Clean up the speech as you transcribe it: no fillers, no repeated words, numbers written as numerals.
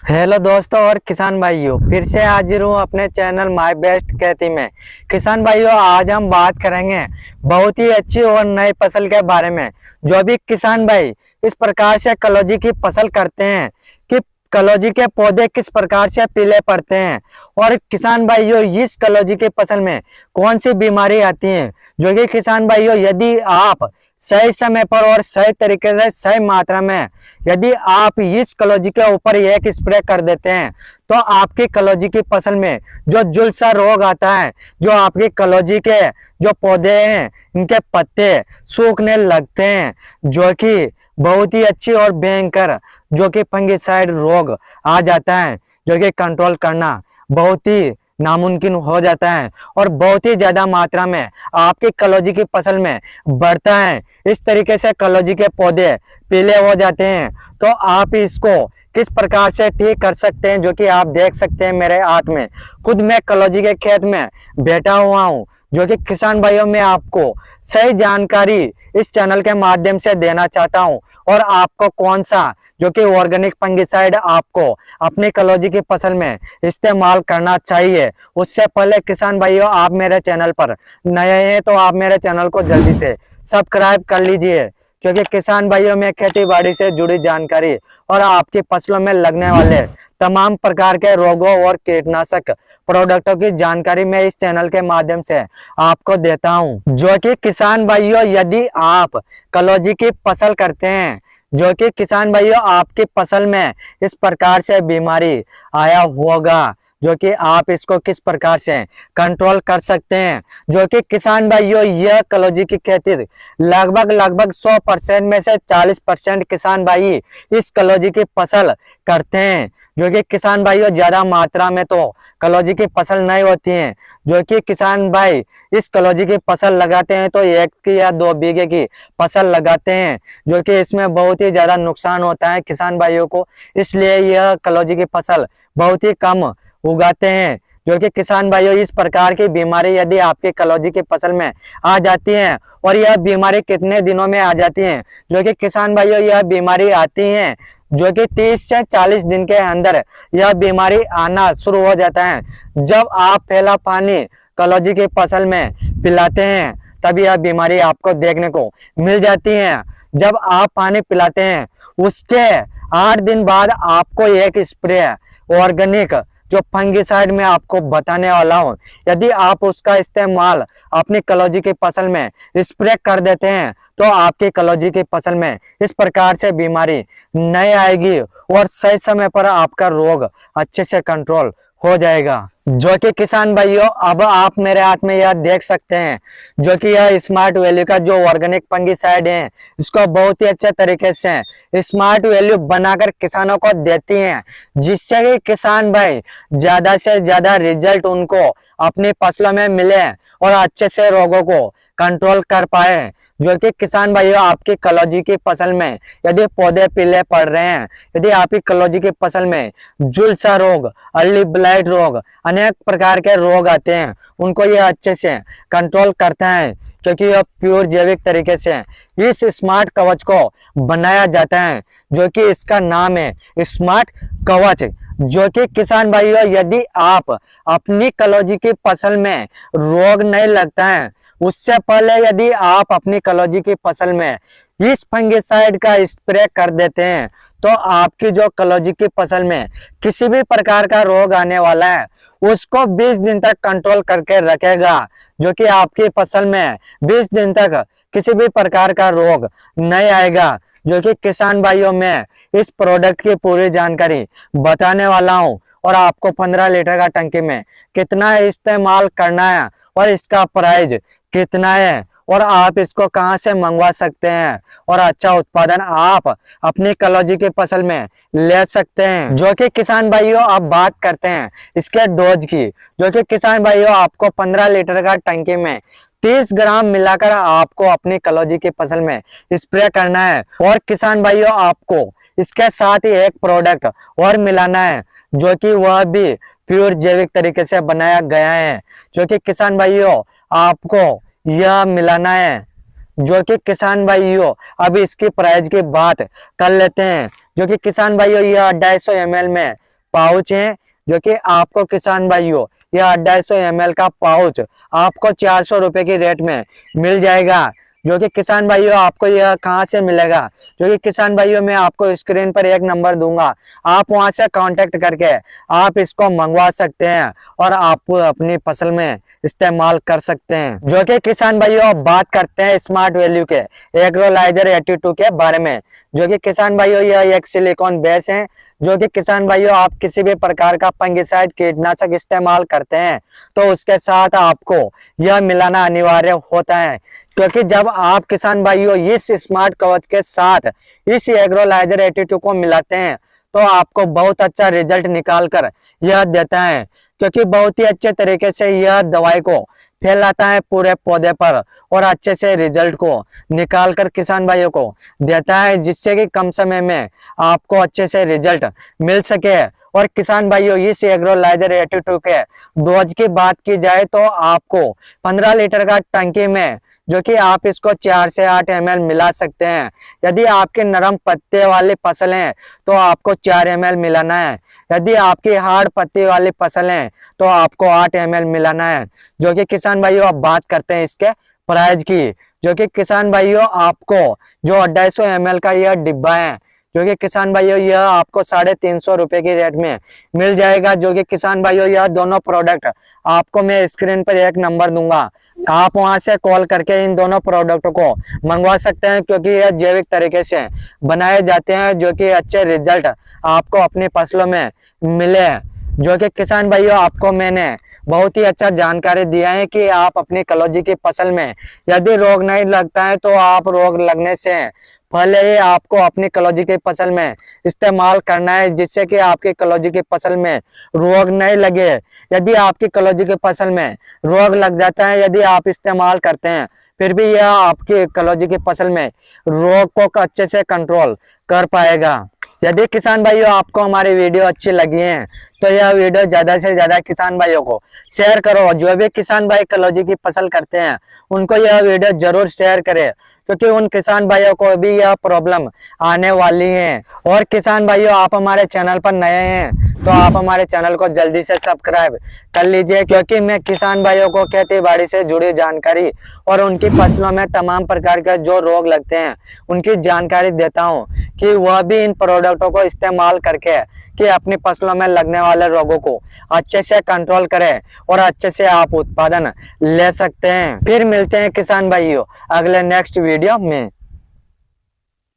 Hello दोस्तों और किसान भाइयों, फिर से हाजिर हूँ अपने चैनल माय बेस्ट खेती में। किसान भाइयों, आज हम बात करेंगे बहुत ही अच्छी और नई फसल के बारे में। जो भी किसान भाई इस प्रकार से कलौजी की फसल करते हैं कि कलौजी के पौधे किस प्रकार से पीले पड़ते हैं, और किसान भाइयों इस कलौजी की फसल में कौन सी बीमारी आती है, जो कि किसान भाइयों यदि आप सही समय पर और सही तरीके से सही मात्रा में यदि आप इस कलौजी के ऊपर एक स्प्रे कर देते हैं तो आपकी कलौजी की फसल में जो झुलसा रोग आता है, जो आपकी कलौजी के जो पौधे हैं इनके पत्ते सूखने लगते हैं, जो कि बहुत ही अच्छी और भयंकर जो कि फंगिसाइड रोग आ जाता है, जो कि कंट्रोल करना बहुत ही नामुमकिन हो जाता है और बहुत ही ज्यादा मात्रा में आपकी कलौजी की फसल में बढ़ता है। इस तरीके से कलौजी के पौधे पीले हो जाते हैं, तो आप इसको किस प्रकार से ठीक कर सकते हैं, जो कि आप देख सकते हैं मेरे हाथ में। खुद मैं कलौजी के खेत में बैठा हुआ हूं, जो कि किसान भाइयों में आपको सही जानकारी इस चैनल के माध्यम से देना चाहता हूं, और आपको कौन सा जो कि ऑर्गेनिक फंगिसाइड आपको अपनी कलौजी की फसल में इस्तेमाल करना चाहिए। उससे पहले किसान भाइयों, आप मेरे चैनल पर नए हैं तो आप मेरे चैनल को जल्दी से सब्सक्राइब कर लीजिए, क्योंकि किसान भाइयों में खेती बाड़ी से जुड़ी जानकारी और आपकी फसलों में लगने वाले तमाम प्रकार के रोगों और कीटनाशक प्रोडक्टों की जानकारी मैं इस चैनल के माध्यम से आपको देता हूं। जो कि किसान भाइयों यदि आप कलौजी की फसल करते हैं, जो कि किसान भाइयों आपकी फसल में इस प्रकार से बीमारी आया होगा, जो कि आप इसको किस प्रकार से कंट्रोल कर सकते हैं। जो कि किसान भाइयों यह कलौजी की खेती लगभग 100% में से 40% किसान भाई इस कलौजी की फसल करते हैं। जो कि किसान भाइयों ज्यादा मात्रा में तो कलौजी की फसल नहीं होती है। जो कि किसान भाई इस कलौजी की फसल लगाते हैं तो 1 या 2 बीघे की फसल लगाते हैं, जो कि इसमें बहुत ही ज्यादा नुकसान होता है किसान भाइयों को, इसलिए यह कलौजी की फसल बहुत ही कम उगाते हैं। जो कि किसान भाइयों इस प्रकार की बीमारी यदि आपकी कलौजी की फसल में आ जाती है, और यह बीमारी कितने दिनों में आ जाती है, जो कि किसान भाइयों यह बीमारी आती है जो कि 30 से 40 दिन के अंदर यह बीमारी आना शुरू हो जाता है। जब आप पहला पानी कलौजी की फसल में पिलाते हैं तब यह बीमारी आपको देखने को मिल जाती है। जब आप पानी पिलाते हैं उसके 8 दिन बाद आपको एक स्प्रे ऑर्गेनिक जो फंगिसाइड में आपको बताने वाला हूं, यदि आप उसका इस्तेमाल अपनी कलौजी की फसल में स्प्रे कर देते हैं तो आपकी कलौजी की फसल में इस प्रकार से बीमारी नहीं आएगी और सही समय पर आपका रोग अच्छे से कंट्रोल हो जाएगा। जो कि किसान भाइयों अब आप मेरे हाथ में यह देख सकते हैं, जो कि यह स्मार्ट वैल्यू का जो ऑर्गेनिक फंगिसाइड है, इसको बहुत ही अच्छे तरीके से स्मार्ट वैल्यू बनाकर किसानों को देती हैं, जिससे कि किसान भाई ज्यादा से ज्यादा रिजल्ट उनको अपनी फसलों में मिले और अच्छे से रोगों को कंट्रोल कर पाए। जो कि किसान भाइयों आपकी कलौजी की फसल में यदि पौधे पीले पड़ रहे हैं, यदि आपकी कलौजी की फसल में झुलसा रोग, अर्ली ब्लाइट रोग, अनेक प्रकार के रोग आते हैं, उनको यह अच्छे से कंट्रोल करता है, क्योंकि यह प्योर जैविक तरीके से इस स्मार्ट कवच को बनाया जाता है, जो कि इसका नाम है स्मार्ट कवच। जो कि किसान भाइयों यदि आप अपनी कलौजी की फसल में रोग नहीं लगता है, उससे पहले यदि आप अपनी कलौजी की फसल में इस फंगिसाइड का स्प्रे कर देते हैं तो आपकी जो कलौजी की फसल में किसी भी प्रकार का रोग आने वाला है उसको 20 दिन तक कंट्रोल करके रखेगा। जो कि आपकी फसल में 20 दिन तक किसी भी प्रकार का रोग नहीं आएगा। जो कि किसान भाइयों में इस प्रोडक्ट की पूरी जानकारी बताने वाला हूं, और आपको 15 लीटर का टंकी में कितना इस्तेमाल करना है और इसका प्राइस कितना है, और आप इसको कहां से मंगवा सकते हैं, और अच्छा उत्पादन आप अपनी कलौजी की फसल में ले सकते हैं। जो कि किसान भाइयों अब बात करते हैं इसके डोज की। जो कि किसान भाइयों आपको 15 लीटर का टंकी में 30 ग्राम मिलाकर आपको अपनी कलौजी की फसल में स्प्रे करना है, और किसान भाइयों आपको इसके साथ ही एक प्रोडक्ट और मिलाना है, जो कि वह भी प्योर जैविक तरीके से बनाया गया है। जो कि किसान भाइयों आपको यह मिलाना है, जो कि किसान भाइयों अभी इसकी प्राइस की बात कर लेते हैं। जो कि किसान भाइयों यह 250 ml में पाउच है, जो कि आपको किसान भाइयों यह 250 ml का पाउच आपको 400 रुपए की रेट में मिल जाएगा। जो कि किसान भाइयों आपको यह कहाँ से मिलेगा, जो कि किसान भाइयों मैं आपको स्क्रीन पर एक नंबर दूंगा, आप वहां से कांटेक्ट करके आप इसको मंगवा सकते हैं और आप अपनी फसल में इस्तेमाल कर सकते हैं। जो कि किसान भाइयों अब बात करते हैं स्मार्ट वैल्यू के एग्रोलाइजर 82 के बारे में। जो कि किसान भाइयों यह एक सिलिकॉन बेस है। जो कि किसान भाइयों आप किसी भी प्रकार का फंगिसाइड कीटनाशक इस्तेमाल करते हैं तो उसके साथ आपको यह मिलाना अनिवार्य होता है, क्योंकि जब आप किसान भाइयों इस स्मार्ट कवच के साथ इस एग्रोलाइजर 82 को मिलाते हैं तो आपको बहुत अच्छा रिजल्ट निकाल कर यह देता है, क्योंकि बहुत ही अच्छे तरीके से यह दवाई को फैलाता है पूरे पौधे पर और अच्छे से रिजल्ट को निकाल कर किसान भाइयों को देता है, जिससे कि कम समय में आपको अच्छे से रिजल्ट मिल सके। और किसान भाइयों इस एग्रोलाइजर 82 के डोज की बात की जाए तो आपको 15 लीटर का टंकी में जो कि आप इसको 4 से 8 ml मिला सकते हैं। यदि आपके नरम पत्ते वाली फसल है तो आपको 4 ml मिलाना है, यदि आपकी हार्ड पत्ती वाली फसल है तो आपको 8 ml मिलाना है। जो कि किसान भाइयों अब बात करते हैं इसके प्राइस की। जो कि किसान भाइयों आपको जो 250 ml का यह डिब्बा है, जो कि किसान भाइयों यह आपको 350 रुपए की रेट में मिल जाएगा। जो कि किसान भाइयों यह दोनों प्रोडक्ट आपको मैं स्क्रीन पर एक नंबर दूंगा, आप वहां से कॉल करके इन दोनों प्रोडक्ट को मंगवा सकते हैं, क्योंकि यह जैविक तरीके से बनाए जाते हैं, जो कि अच्छे रिजल्ट आपको अपनी फसलों में मिले। जो कि किसान भाइयों आपको मैंने बहुत ही अच्छा जानकारी दिया है कि आप अपनी कलौंजी की फसल में यदि रोग नहीं लगता है तो आप रोग लगने से पहले ही आपको अपनी कलौंजी की फसल में इस्तेमाल करना है, जिससे कि आपकी कलौंजी की फसल में रोग नहीं लगे। यदि आपकी कलौंजी की फसल में रोग लग जाता है, यदि आप इस्तेमाल करते हैं फिर भी यह आपकी कलौंजी की फसल में रोग को अच्छे से कंट्रोल कर पाएगा। यदि किसान भाइयों आपको हमारी वीडियो अच्छी लगी है तो यह वीडियो ज्यादा से ज्यादा किसान भाइयों को शेयर करो। जो भी किसान भाई कलौंजी की फसल करते हैं उनको यह वीडियो जरूर शेयर करें, क्योंकि उन किसान भाइयों को भी यह प्रॉब्लम आने वाली है। और किसान भाइयों आप हमारे चैनल पर नए हैं तो आप हमारे चैनल को जल्दी से सब्सक्राइब कर लीजिए, क्योंकि मैं किसान भाइयों को खेती बाड़ी से जुड़ी जानकारी और उनकी फसलों में तमाम प्रकार के जो रोग लगते हैं उनकी जानकारी देता हूं, कि वह भी इन प्रोडक्टों को इस्तेमाल करके कि अपनी फसलों में लगने वाले रोगों को अच्छे से कंट्रोल करें और अच्छे से आप उत्पादन ले सकते हैं। फिर मिलते हैं किसान भाइयों अगले नेक्स्ट वीडियो में।